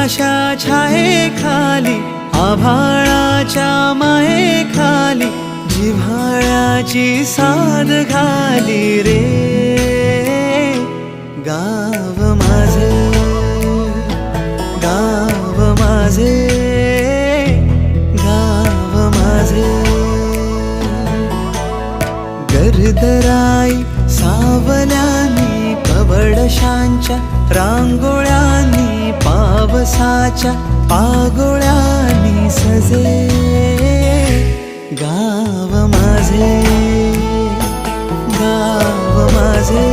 फुलाशा छाये खाली आभाळाच्या माये खाली जिव्हाळ्याची साद घाली रे गाव माझे गाव माझे गाव माझे गर्दराई सावल्यानी कवडशांच्या रांगोळ्यांनी पावसाच्या पागोळ्यांनी सजे गाव माझे गाव माझे